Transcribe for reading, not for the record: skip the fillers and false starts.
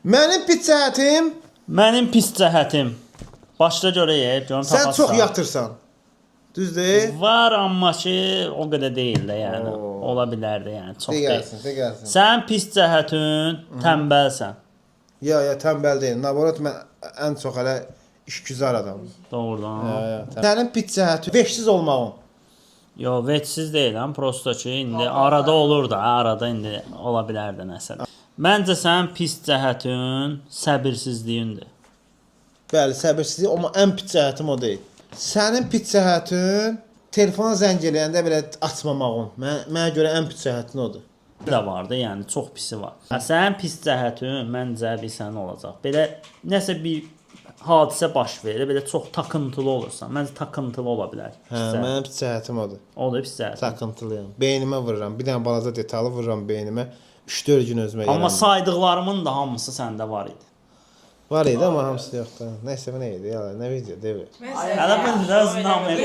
Mənim pis cəhətim, Mənim pis cəhətim. Başda görək, görüm sən tapasın. çox yatırsan. Düzdür? Var amma ki, o qədər deyil də yəni. Oo. Ola bilər də yəni, çox deyil. Deyilsin. Sən pis cəhətin tənbəlsən. Ya, tənbəl deyil. Naborat mən ən çox hələ işgüzar adamım. Doğrudan. Sənin pis cəhətin veşsiz olmağın. Yo, veçsiz deyiləm, prosto ki, indi arada olur da, arada indi ola bilər də nəsə. Məncə sənin pis cəhətin səbirsizliyindir. Bəli, səbirsizlik, amma ən pis cəhətim o deyil. Sənin pis cəhətin telefona zəng eləyəndə belə açmamağın. Mənə görə ən pis cəhətin odur. Da var da, yəni çox pisi var. Sənin pis cəhətin məncə bir sənin olacaq. Belə nəsə bir hadisə baş verir, belə çox takıntılı olursan. Məncə takıntılı ola bilər. Mənim pis cəhətim odur. O da pis cəhət. Takıntılıyam. Beynimə vururam. Bir dənə balaca detalı vururam beynimə. 3-4 gün özümə Amma gələm. saydıqlarımın da hamısı səndə var idi. Var idi, amma hamısı yoxdur. Nəysə, bu nə idi? Nə video, deyil. Hələ mən də özündən verir.